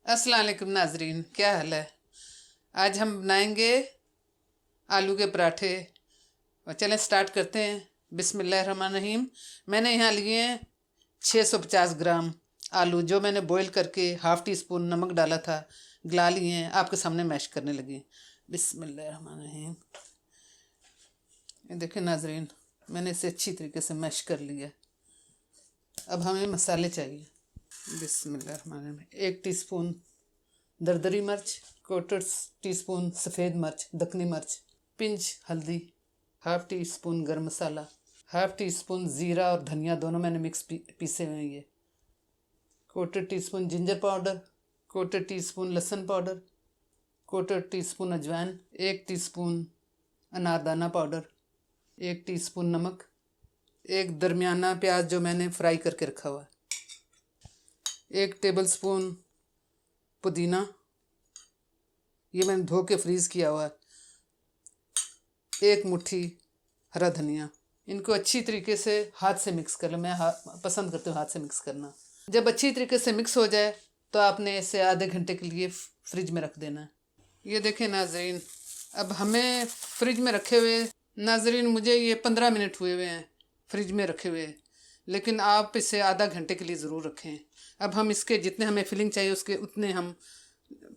अस्सलाम वालेकुम नाजरीन, क्या हाल है। आज हम बनाएंगे आलू के पराठे। और चलें स्टार्ट करते हैं। बिस्मिल्लाहिर्रहमानिर्रहीम। मैंने यहाँ लिए हैं 650 ग्राम आलू, जो मैंने बॉईल करके हाफ़ टी स्पून नमक डाला था, गला लिए हैं। आपके सामने मैश करने लगी। बिस्मिल्लाहिर्रहमानिर्रहीम। ये देखें नाजरीन, मैंने इसे अच्छी तरीके से मैश कर लिया। अब हमें मसाले चाहिए। बिस्मिल्लाहिर्रहमानिर्रहीम। 1 टीस्पून दरदरी मिर्च, 1/4 टीस्पून सफ़ेद मिर्च दखनी मिर्च, पिंच हल्दी, हाफ़ टी स्पून गर्म मसाला, हाफ़ टी स्पून ज़ीरा और धनिया दोनों मैंने मिक्स पीसे हुए हैं। ये 1/4 टीस्पून जिंजर पाउडर, 1/4 टीस्पून लहसुन पाउडर, 1/4 टीस्पून अजवाइन, 1 टीस्पून अनारदाना पाउडर, 1 टीस्पून नमक, एक दरमियाना प्याज जो मैंने फ्राई करके रखा हुआ है, 1 टेबल स्पून पुदीना, ये मैंने धो के फ्रीज़ किया हुआ है, 1 मुट्ठी हरा धनिया। इनको अच्छी तरीके से हाथ से मिक्स कर लें। मैं पसंद करती हूँ हाथ से मिक्स करना। जब अच्छी तरीके से मिक्स हो जाए तो आपने इसे आधे घंटे के लिए फ्रिज में रख देना है। ये देखें नाजरीन, अब हमें फ्रिज में रखे हुए नाजरीन मुझे ये 15 मिनट हुए हैं फ्रिज में रखे हुए, लेकिन आप इसे आधा घंटे के लिए ज़रूर रखें। अब हम इसके जितने हमें फिलिंग चाहिए उसके उतने हम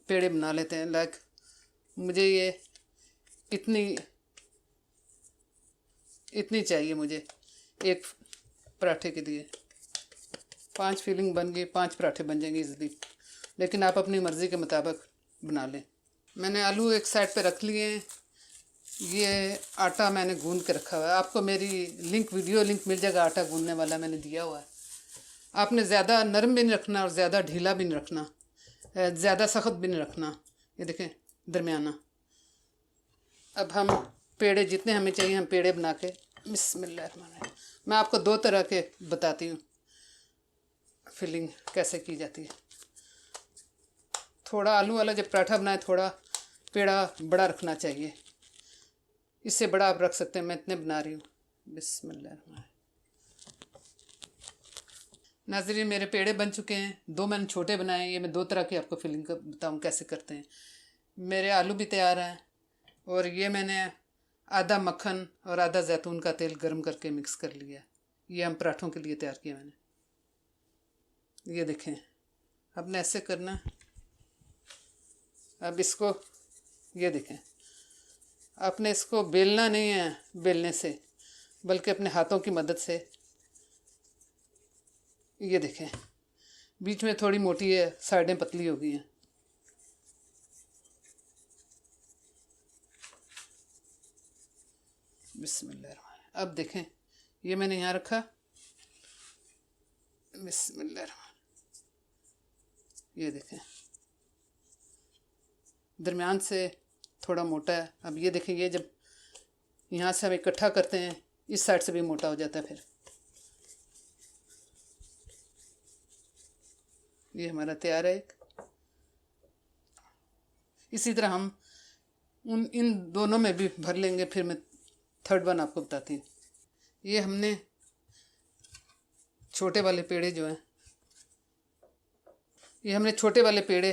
पेड़े बना लेते हैं। लाइक मुझे ये इतनी चाहिए मुझे एक पराठे के लिए। 5 फिलिंग बन गई, 5 पराठे बन जाएंगे इजली, लेकिन आप अपनी मर्ज़ी के मुताबिक बना लें। मैंने आलू एक साइड पे रख लिए हैं। ये आटा मैंने गूंद के रखा हुआ है। आपको मेरी वीडियो लिंक मिल जाएगा, आटा गूंदने वाला मैंने दिया हुआ है। आपने ज़्यादा नरम भी नहीं रखना और ज़्यादा ढीला भी नहीं रखना, ज़्यादा सख्त भी नहीं रखना। ये देखें दरमियाना। अब हम पेड़े जितने हमें चाहिए हम पेड़े बना के बिस्मिल्लाह। मैं आपको 2 तरह के बताती हूँ फिलिंग कैसे की जाती है। थोड़ा आलू वाला जब पराठा बनाए थोड़ा पेड़ा बड़ा रखना चाहिए, इससे बड़ा आप रख सकते हैं। मैं इतने बना रही हूँ। बिस्मिल्लाह। नाज़रीन मेरे पेड़े बन चुके हैं। 2 मैंने छोटे बनाए। ये मैं 2 तरह की आपको फिलिंग का बताऊँ कैसे करते हैं। मेरे आलू भी तैयार हैं और ये मैंने आधा मक्खन और आधा जैतून का तेल गर्म करके मिक्स कर लिया। ये हम पराठों के लिए तैयार किया मैंने। ये देखें, आपने ऐसे करना। अब इसको ये देखें, आपने इसको बेलना नहीं है बेलने से, बल्कि अपने हाथों की मदद से। ये देखें, बीच में थोड़ी मोटी है, साइडें पतली हो गई हैं। बिस्मिल्लाह। अब देखें, ये मैंने यहाँ रखा। बिस्मिल्लाह। ये देखें दरमियान से थोड़ा मोटा है। अब ये देखें, ये जब यहाँ से हम इकट्ठा करते हैं इस साइड से भी मोटा हो जाता है। फिर ये हमारा तैयार है एक। इसी तरह हम इन दोनों में भी भर लेंगे। फिर मैं थर्ड वन आपको बताती हूँ। ये हमने छोटे वाले पेड़े जो हैं, ये हमने छोटे वाले पेड़े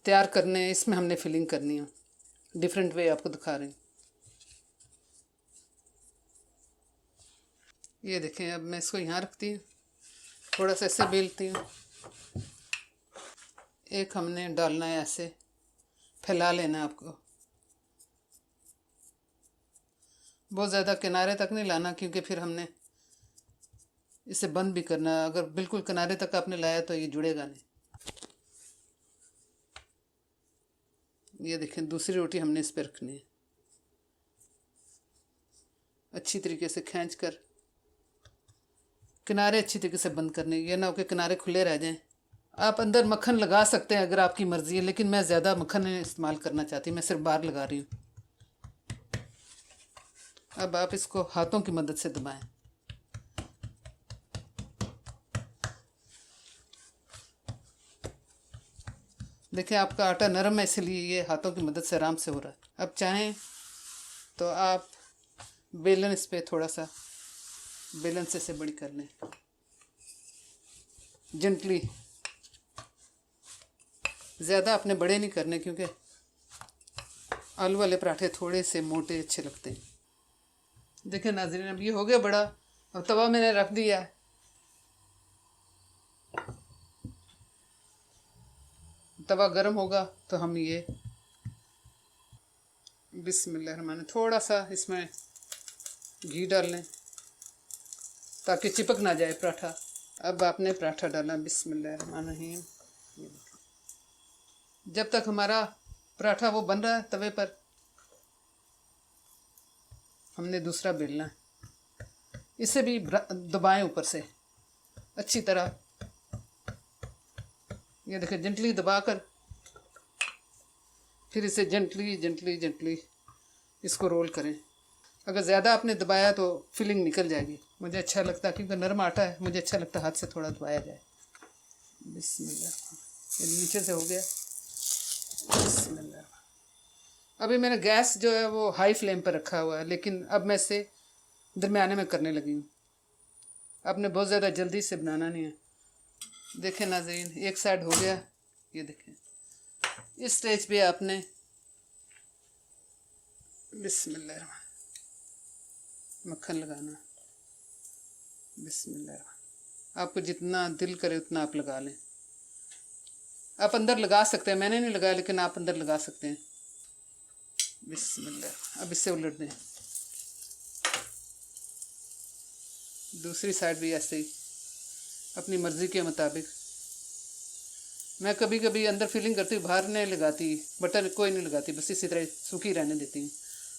तैयार करने हैं। इसमें हमने फिलिंग करनी है। डिफरेंट वे आपको दिखा रही हूँ। ये देखें, अब मैं इसको यहाँ रखती हूँ, थोड़ा सा ऐसे बेलती हूँ। एक हमने डालना है, ऐसे फैला लेना है आपको। बहुत ज़्यादा किनारे तक नहीं लाना, क्योंकि फिर हमने इसे बंद भी करना है। अगर बिल्कुल किनारे तक आपने लाया तो ये जुड़ेगा नहीं। ये देखें, दूसरी रोटी हमने इस पर रखनी है। अच्छी तरीके से खींच कर किनारे अच्छी तरीके से बंद करने, ये ना हो कि किनारे खुले रह जाएं। आप अंदर मक्खन लगा सकते हैं अगर आपकी मर्ज़ी है, लेकिन मैं ज़्यादा मक्खन इस्तेमाल करना चाहती, मैं सिर्फ बाहर लगा रही हूँ। अब आप इसको हाथों की मदद से दबाएं। देखिए आपका आटा नरम है, इसलिए ये हाथों की मदद से आराम से हो रहा है। अब चाहें तो आप बेलन इस पर थोड़ा सा बेलन से इसे बड़ी कर लें जेंटली। ज़्यादा अपने बड़े नहीं करने, क्योंकि आलू वाले पराठे थोड़े से मोटे अच्छे लगते हैं। देखिए नाज़रीन, अब ये हो गया बड़ा। अब तवा मैंने रख दिया है। तवा गर्म होगा तो हम ये बिस्मिल्लाह थोड़ा सा इसमें घी डाल लें ताकि चिपक ना जाए पराठा। अब आपने पराठा डाला, बिस्मिल्लाहिर्रहमानिर्रहीम। जब तक हमारा पराठा वो बन रहा है तवे पर, हमने दूसरा बेलना है। इसे भी दबाएं ऊपर से अच्छी तरह। ये देखिए, जेंटली दबाकर फिर इसे जेंटली जेंटली जेंटली इसको रोल करें। अगर ज़्यादा आपने दबाया तो फिलिंग निकल जाएगी। मुझे अच्छा लगता है क्योंकि नरम आटा है, मुझे अच्छा लगता है हाथ से थोड़ा दबाया जाए। बिस्मिल्लाह, ये नीचे से हो गया। बिस्मिल्लाह। अभी मैंने गैस जो है वो हाई फ्लेम पर रखा हुआ है, लेकिन अब मैं इसे दरमियाने में करने लगी हूँ। आपने बहुत ज़्यादा जल्दी से बनाना नहीं है। देखें नाज़रीन, एक साइड हो गया, ये देखें। इस स्टेज पे आपने बिस्मिल्लाह मक्खन लगाना। बिस्मिल्लाह, आपको जितना दिल करे उतना आप लगा लें। आप अंदर लगा सकते हैं, मैंने नहीं लगाया, लेकिन आप अंदर लगा सकते हैं। बिस्मिल्लाह। अब इससे उलट दें, दूसरी साइड भी ऐसे ही अपनी मर्ज़ी के मुताबिक। मैं कभी कभी अंदर फिलिंग करती हूँ, बाहर नहीं लगाती, बटर कोई नहीं लगाती, बस इसी तरह सूखी रहने देती हूँ।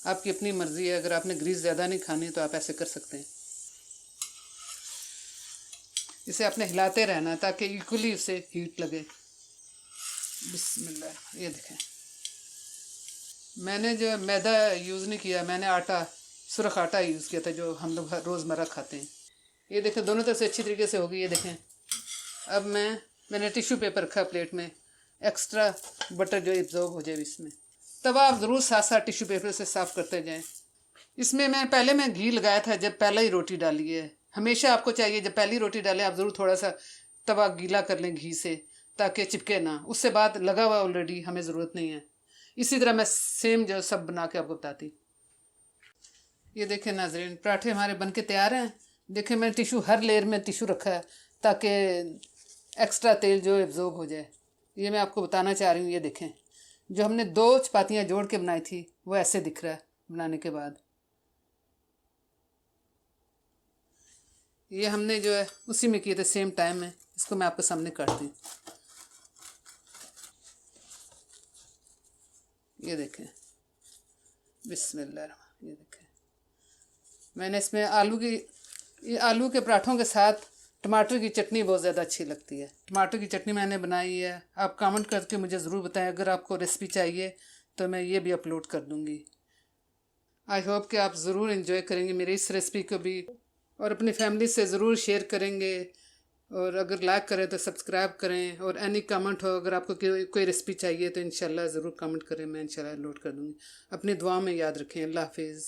आपकी अपनी मर्ज़ी है, अगर आपने ग्रीस ज़्यादा नहीं खानी तो आप ऐसे कर सकते हैं। इसे आपने हिलाते रहना है ताकि इक्वली उसे हीट लगे। बिस्मिल्लाह। ये देखें, मैंने जो मैदा यूज़ नहीं किया, मैंने आटा, सुरख आटा यूज़ किया था जो हम लोग रोज़मर्रा खाते हैं। ये देखें, दोनों तरफ से अच्छी तरीके से होगी। ये देखें, अब मैंने टिश्यू पेपर रखा प्लेट में, एक्स्ट्रा बटर जो एब्जॉर्ब हो जाए इसमें। तब आप ज़रूर साथ साथ टिश्यू पेपर से साफ़ करते जाएं। इसमें मैं घी लगाया था जब पहले ही रोटी डाली है। हमेशा आपको चाहिए जब पहली रोटी डालें आप ज़रूर थोड़ा सा तवा गीला कर लें घी से, ताकि चिपके ना। उससे बाद लगा हुआ ऑलरेडी, हमें ज़रूरत नहीं है। इसी तरह मैं सेम जो सब बना के आपको बताती। ये देखें नाजरीन, पराठे हमारे बन के तैयार हैं। देखें, मैंने टिशू, हर लेयर में टिशू रखा है ताकि एक्स्ट्रा तेल जो एब्जॉर्ब हो जाए। ये मैं आपको बताना चाह रही हूँ। ये देखें, जो हमने 2 चपातियाँ जोड़ के बनाई थी वो ऐसे दिख रहा है बनाने के बाद। ये हमने जो है उसी में किए थे, सेम टाइम में। इसको मैं आपके सामने काटती हूँ। ये देखें, बिस्मिल्लाह। ये देखें, मैंने इसमें आलू के पराठों के साथ टमाटर की चटनी बहुत ज़्यादा अच्छी लगती है। टमाटर की चटनी मैंने बनाई है। आप कमेंट करके मुझे ज़रूर बताएं। अगर आपको रेसिपी चाहिए तो मैं ये भी अपलोड कर दूँगी। आई होप कि आप ज़रूर इन्जॉय करेंगे मेरी इस रेसिपी को भी, और अपनी फैमिली से ज़रूर शेयर करेंगे। और अगर लाइक करें तो सब्सक्राइब करें। और एनी कमेंट हो, अगर आपको कोई रेसिपी चाहिए तो इंशाल्लाह ज़रूर कमेंट करें, मैं इंशाल्लाह लोड कर दूँगी। अपनी दुआ में याद रखें। अल्लाह हाफिज़।